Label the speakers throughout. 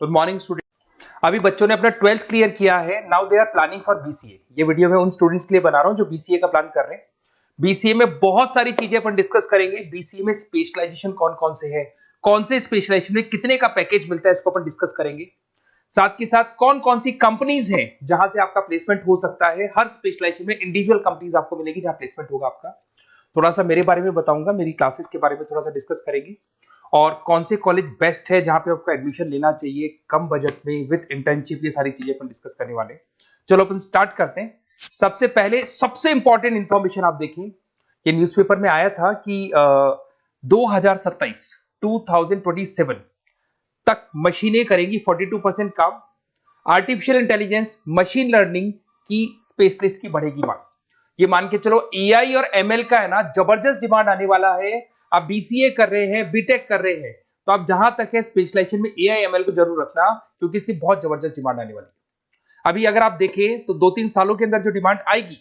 Speaker 1: Good morning student. अभी बच्चों ने अपना 12th क्लियर किया है। Now they are planning for BCA. ये वीडियो मैं उन स्टूडेंट्स के लिए बना रहा हूं जो बीसीए का प्लान कर रहे हैं। बीसीए में बहुत सारी चीजें अपन डिस्कस करेंगे। बीसीए में स्पेशलाइजेशन कौन कौन से है, कौन से स्पेशलाइजेशन में कितने का पैकेज मिलता है, इसको अपन डिस्कस करेंगे। साथ के साथ कौन कौन सी कंपनीज हैं जहां से आपका प्लेसमेंट हो सकता है। हर स्पेशलाइजेशन में इंडिविजुअल कंपनीज आपको मिलेगी जहां प्लेसमेंट होगा आपका। थोड़ा सा मेरे बारे में बताऊंगा, मेरी क्लासेस के बारे में थोड़ा सा डिस्कस करेंगे और कौन से कॉलेज बेस्ट है जहां पे आपको एडमिशन लेना चाहिए कम बजट में विद इंटर्नशिप। ये सारी चीजें अपन डिस्कस करने वाले हैं। चलो अपन स्टार्ट करते हैं। सबसे पहले सबसे इंपॉर्टेंट इंफॉर्मेशन आप देखिए, ये न्यूज़पेपर में आया था कि 2027 तक मशीनें करेंगी 42% काम। आर्टिफिशियल इंटेलिजेंस, मशीन लर्निंग की स्पेशलिस्ट की बढ़ेगी मांग। ये मान के चलो एआई और एमएल का है ना जबरदस्त डिमांड आने वाला है। आप बीसीए कर रहे हैं, बीटेक कर रहे हैं, तो आप जहां तक है स्पेशलाइजेशन में एआई एमएल को जरूर रखना, क्योंकि इसकी बहुत जबरदस्त डिमांड आने वाली है। अभी अगर आप देखें तो 2-3 सालों के अंदर जो डिमांड आएगी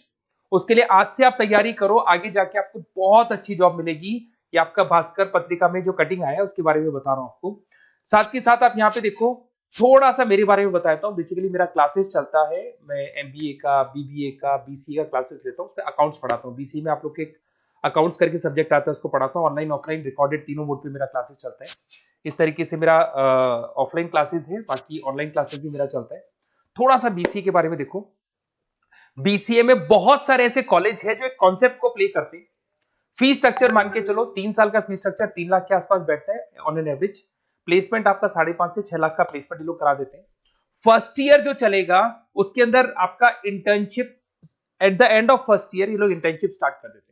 Speaker 1: उसके लिए आज से आप तैयारी करो, आगे जाके आपको बहुत अच्छी जॉब मिलेगी। ये आपका भास्कर पत्रिका में जो कटिंग आया है उसके बारे में बता रहा हूं आपको। साथ के साथ आप यहाँ पे देखो, थोड़ा सा मेरे बारे में बताता हूँ। बेसिकली मेरा क्लासेस चलता है, मैं एमबीए का, बीबीए का, बीसीए का क्लासेस लेता हूँ, उसमें अकाउंट्स पढ़ाता हूँ। बीसीए में आप लोग के अकाउंट्स करके सब्जेक्ट आता है, उसको पढ़ाता हूँ। ऑनलाइन ऑफलाइन रिकॉर्डेड तीनों मोड पे मेरा क्लासेस चलता है। इस तरीके से मेरा ऑफलाइन क्लासेस है, बाकी ऑनलाइन क्लासेस भी मेरा चलता है। थोड़ा सा बीसीए के बारे में देखो। बीसीए में बहुत सारे ऐसे कॉलेज है जो एक कॉन्सेप्ट को प्ले करते हैं। फीस स्ट्रक्चर मान के चलो 3 साल का फीस स्ट्रक्चर 3 लाख के आसपास बैठता है ऑन एन एवरेज। प्लेसमेंट आपका 5.5 से 6 लाख का प्लेसमेंट ये लोग करा देते हैं। फर्स्ट ईयर जो चलेगा उसके अंदर आपका internship, at the end of first year ये लोग इंटर्नशिप स्टार्ट कर देते हैं।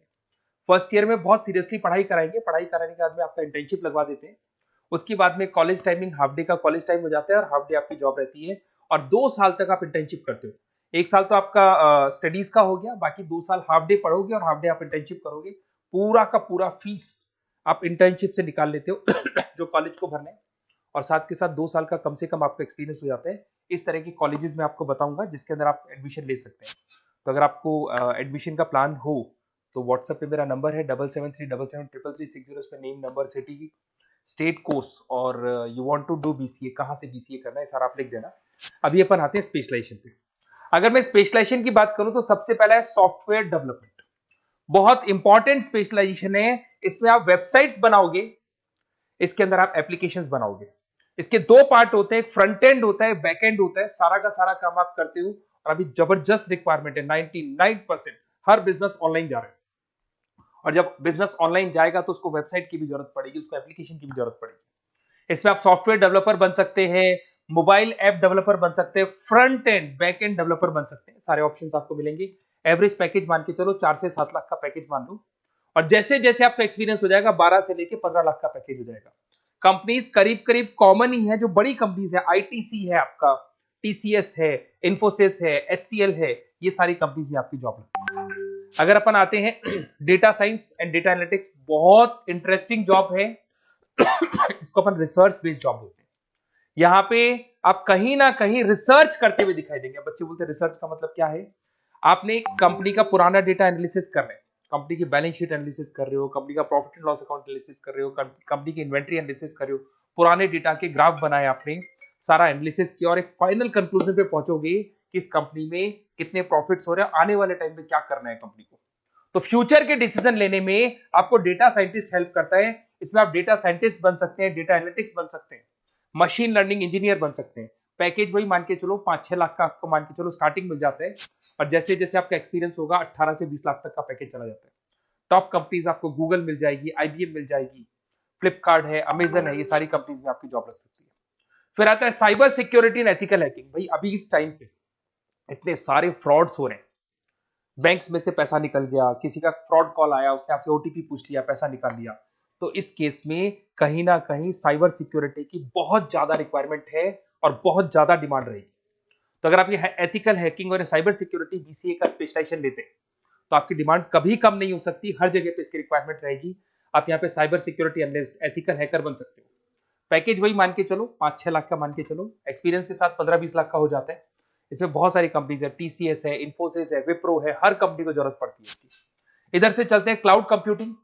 Speaker 1: फर्स्ट ईयर में बहुत सीरियसली पढ़ाई कराएंगे, पढ़ाई कराने के बाद में आपका इंटर्नशिप लगवा देते हैं। उसके बाद में कॉलेज टाइमिंग हाफ डे का कॉलेज टाइम हो जाता है और हाफ डे आपकी जॉब रहती है। और 2 साल तक आप इंटर्नशिप करते हो। 1 साल तो आपका स्टडीज का हो गया, बाकी 2 साल हाफ डे पढ़ोगे और हाफ डे आप इंटर्नशिप करोगे। पूरा का पूरा फीस आप इंटर्नशिप से निकाल लेते हो जो कॉलेज को भरना है। और साथ के साथ 2 साल का कम से कम आपका एक्सपीरियंस हो जाता है। इस तरह के कॉलेजेस में आपको बताऊंगा जिसके अंदर आप एडमिशन ले सकते हैं। तो अगर आपको एडमिशन का प्लान हो तो व्हाट्सएप पे मेरा नंबर है 7737733360। इस पे name, number, city, state, course और you want to do BCA, कहां से बीसीए करना है सारा आप लिख देना। अभी अपन आते हैं स्पेशलाइजेशन पे। अगर मैं स्पेशलाइजेशन की बात करूं तो सबसे पहला है सॉफ्टवेयर डेवलपमेंट। बहुत इंपॉर्टेंट स्पेशलाइजेशन है। इसमें आप वेबसाइट्स बनाओगे, इसके अंदर आप एप्लीकेशंस बनाओगे। इसके 2 पार्ट होते हैं, एक फ्रंट एंड होता है, बैक एंड होता है। सारा का सारा काम आप करते हो और अभी जबरदस्त रिक्वायरमेंट है। 99% हर बिजनेस ऑनलाइन जा रहा है और जब बिजनेस ऑनलाइन जाएगा तो उसको वेबसाइट की भी जरूरत पड़ेगी, उसको एप्लीकेशन की भी जरूरत पड़ेगी। इसमें आप सॉफ्टवेयर डेवलपर बन सकते हैं, मोबाइल ऐप डेवलपर बन सकते हैं, front end back end developer बन सकते हैं। सारे ऑप्शंस आपको मिलेंगे। एवरेज पैकेज मान के चलो 4 से 7 लाख का पैकेज मान लो। और जैसे जैसे आपका एक्सपीरियंस हो जाएगा 12 से लेके 15 लाख का पैकेज हो जाएगा। कंपनीज करीब करीब कॉमन ही है, जो बड़ी कंपनीज है, आईटीसी है आपका, टीसीएस है, इन्फोसिस है, एचसीएल है, ये सारी कंपनीज में आपकी जॉब लगती है। अगर अपन आते हैं data science and data analytics, बहुत इंटरेस्टिंग जॉब है। इसको अपन रिसर्च बेस्ड जॉब बोलते हैं। यहाँ पे आप कहीं ना कहीं रिसर्च करते हुए दिखाई देंगे। बच्चे बोलते हैं रिसर्च का मतलब क्या है? आपने कंपनी का पुराना डेटा एनालिसिस कर रहे हैं, कंपनी की बैलेंस शीट एनालिसिस कर रहे हो, कंपनी का profit and loss account analysis कर रहे हो, कंपनी की इन्वेंट्री एनालिसिस कर रहे हो, पुराने डेटा के ग्राफ बनाए आपने, सारा एनालिसिस किया और एक फाइनल कंक्लूजन पे पहुंचोगे कि इस कंपनी में कितने प्रॉफिट्स हो रहे हैं, आने वाले टाइम में क्या करना है कंपनी को। तो फ्यूचर के डिसीजन लेने में आपको डेटा साइंटिस्ट हेल्प करता है। इसमें आप डेटा साइंटिस्ट बन सकते हैं, डेटा एनालिटिक्स बन सकते हैं, मशीन लर्निंग इंजीनियर बन सकते हैं। पैकेज वही मान के चलो 5-6 लाख का आपको मान के चलो स्टार्टिंग मिल जाता है। और जैसे जैसे आपका एक्सपीरियंस होगा 18 से 20 लाख तक का पैकेज चला जाता है। टॉप कंपनीज आपको गूगल मिल जाएगी, आईबीएम मिल जाएगी, फ्लिपकार्ट है, अमेजन है, ये सारी कंपनीज में आपकी जॉब लग सकती है। फिर आता है cyber security and ethical hacking. भाई अभी इस टाइम पे इतने सारे फ्रॉड्स हो रहे हैं, बैंक्स में से पैसा निकल गया, किसी का फ्रॉड कॉल आया, उसने आपसे ओटीपी पूछ लिया, पैसा निकाल लिया। तो इस केस में कहीं ना कहीं साइबर सिक्योरिटी की बहुत ज्यादा रिक्वायरमेंट है और बहुत ज्यादा डिमांड रहेगी। तो अगर आप ये एथिकल हैकिंग और साइबर सिक्योरिटी बीसीए का स्पेशलाइजेशन लेते हैं तो आपकी डिमांड कभी कम नहीं हो सकती, हर जगह पे इसकी रिक्वायरमेंट रहेगी। आप यहाँ पे cyber security analyst, ethical hacker बन सकते हो। पैकेज वही मान के चलो 5-6 लाख का मान के चलो, एक्सपीरियंस के साथ 15-20 लाख का हो जाता है। इसमें बहुत सारी कंपनीज है, टीसीएस है, इन्फोसिस है, विप्रो है, हर कंपनी को जरूरत पड़ती है इसकी। इधर से चलते हैं क्लाउड कंप्यूटिंग।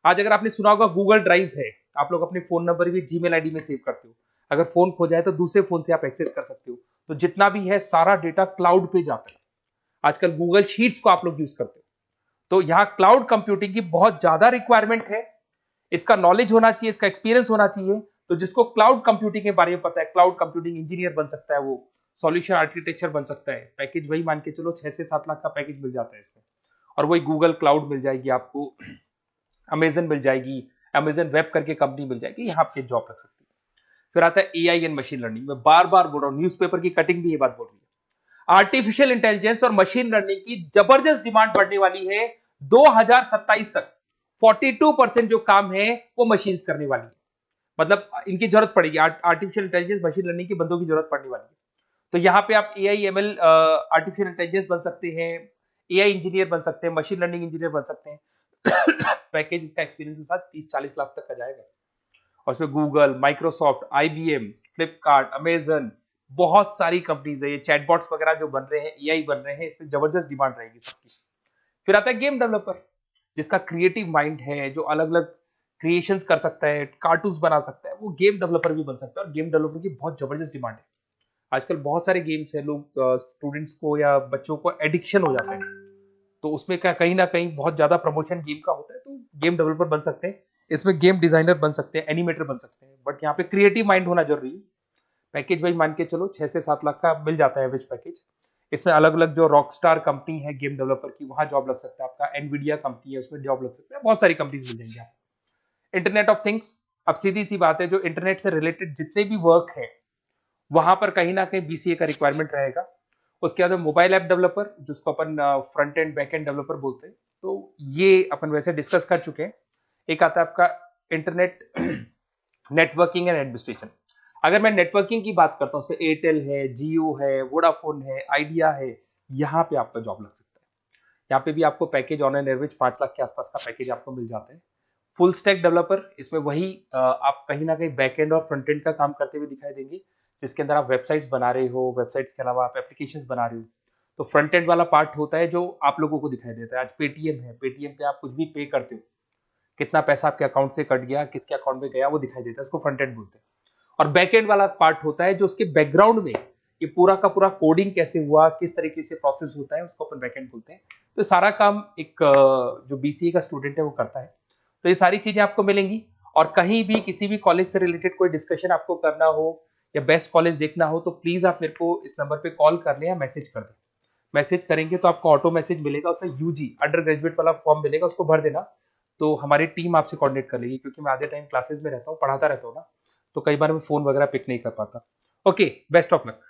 Speaker 1: आज अगर आपने सुना होगा गूगल ड्राइव है, आप लोग अपने फोन नंबर भी जीमेल आईडी में सेव करते हो। अगर फोन खो जाए तो दूसरे फोन से आप एक्सेस कर सकते हो। तो जितना भी है सारा डेटा क्लाउड पे जाता है। आजकल गूगल शीट्स को आप लोग यूज करते हो, तो यहाँ क्लाउड कंप्यूटिंग की बहुत ज्यादा रिक्वायरमेंट है। इसका नॉलेज होना चाहिए, इसका एक्सपीरियंस होना चाहिए। तो जिसको क्लाउड कंप्यूटिंग के बारे में पता है, क्लाउड कंप्यूटिंग इंजीनियर बन सकता है, वो सॉल्यूशन आर्किटेक्चर बन सकता है। पैकेज वही मान के चलो 6 से 7 लाख का पैकेज मिल जाता है इसमें, और वही गूगल क्लाउड मिल जाएगी आपको, अमेजन मिल जाएगी, अमेजन वेब करके कंपनी मिल जाएगी, यहाँ पे जॉब रख सकती है। फिर आता है एआई एंड मशीन लर्निंग। मैं बार बार बोल रहा हूँ, न्यूज़पेपर की कटिंग भी ये बात बोल रही है। आर्टिफिशियल इंटेलिजेंस और मशीन लर्निंग की जबरदस्त डिमांड बढ़ने वाली है 2027 तक। 42% जो काम है वो मशीन्स करने वाली है, मतलब इनकी जरूरत पड़ेगी। आर्टिफिशियल इंटेलिजेंस मशीन लर्निंग के बंदों की जरूरत पड़ने वाली है। तो यहाँ पे आप एआई एमएल आर्टिफिशियल इंटेलिजेंस बन सकते हैं, एआई इंजीनियर बन सकते हैं, मशीन लर्निंग इंजीनियर बन सकते हैं। पैकेज इसका एक्सपीरियंस के साथ 30-40 लाख तक का जाएगा। और उसमें Google, Microsoft, IBM, Flipkart, Amazon, बहुत सारी कंपनीज है। ये चैटबॉट्स वगैरह जो बन रहे हैं, एआई बन रहे हैं, इसमें जबरदस्त डिमांड रहेगी सबकी। फिर आता है गेम डेवलपर, जिसका क्रिएटिव माइंड है, जो अलग अलग क्रिएशंस कर सकता है, कार्टून्स बना सकता है, वो गेम डेवलपर भी बन सकता है। और गेम डेवलपर की बहुत जबरदस्त डिमांड है। आजकल बहुत सारे गेम्स है, लोग स्टूडेंट्स को या बच्चों को एडिक्शन हो जाता है, तो उसमें क्या कहीं ना कहीं बहुत ज्यादा प्रमोशन गेम का होता है। तो गेम डेवलपर बन सकते हैं, इसमें गेम डिजाइनर बन सकते हैं, एनिमेटर बन सकते हैं, बट यहाँ पे क्रिएटिव माइंड होना जरूरी है। पैकेज वही मान के चलो 6 से 7 लाख का मिल जाता है एवरेज पैकेज। इसमें अलग अलग जो रॉकस्टार कंपनी है गेम डेवलपर की, वहां जॉब लग सकता है आपका। एनवीडिया कंपनी है, उसमें जॉब लग सकता है। बहुत सारी कंपनीज मिल जाएंगी आपको। इंटरनेट ऑफ थिंग्स, अब सीधी सी बात है, जो इंटरनेट से रिलेटेड जितने भी वर्क है वहां पर कहीं ना कहीं बीसीए का रिक्वायरमेंट रहेगा। उसके बाद मोबाइल ऐप डेवलपर, जिसको अपन front end back end developer बोलते हैं, तो ये अपन वैसे डिस्कस कर चुके हैं। एक आता है आपका इंटरनेट नेटवर्किंग एंड एडमिनिस्ट्रेशन। अगर मैं नेटवर्किंग की बात करता हूँ, उसमें एयरटेल है, जियो है, वोडाफोन है, आइडिया है, यहाँ पे आपका जॉब लग सकता है। यहाँ पे भी आपको package on an average 5 lakh के आसपास का पैकेज आपको मिल जाता है। फुल स्टैक डेवलपर, इसमें वही आप कहीं ना कहीं बैक एंड और फ्रंट एंड का काम करते हुए दिखाई देंगे, जिसके अंदर आप वेबसाइट्स बना रहे हो, वेबसाइट्स के अलावा आप एप्लीकेशंस बना रहे हो। तो फ्रंट एंड वाला पार्ट होता है जो आप लोगों को दिखाई देता है। आज पेटीएम है, पेटीएम पे आप कुछ भी पे करते हो, कितना पैसा आपके अकाउंट से कट गया, किसके अकाउंट में गया, वो दिखाई देता है, उसको फ्रंट एंड बोलते हैं। और बैक एंड वाला पार्ट होता है जो उसके बैकग्राउंड में ये पूरा का पूरा कोडिंग कैसे हुआ, किस तरीके से प्रोसेस होता है, उसको अपन बैक एंड बोलते हैं। तो सारा काम एक जो बीसीए का स्टूडेंट है वो करता है। तो ये सारी चीजें आपको मिलेंगी। और कहीं भी किसी भी कॉलेज से रिलेटेड कोई डिस्कशन आपको करना हो या बेस्ट कॉलेज देखना हो, तो प्लीज आप मेरे को इस नंबर पे कॉल कर लें या मैसेज कर दें। मैसेज करेंगे तो आपको ऑटो मैसेज मिलेगा, उसमें यूजी अंडर ग्रेजुएट वाला फॉर्म मिलेगा, उसको भर देना। तो हमारी टीम आपसे कोऑर्डिनेट कर लेगी, क्योंकि मैं आधे टाइम क्लासेस में रहता हूँ, पढ़ाता रहता हूँ ना, तो कई बार मैं फोन वगैरह पिक नहीं कर पाता। Okay, best of luck.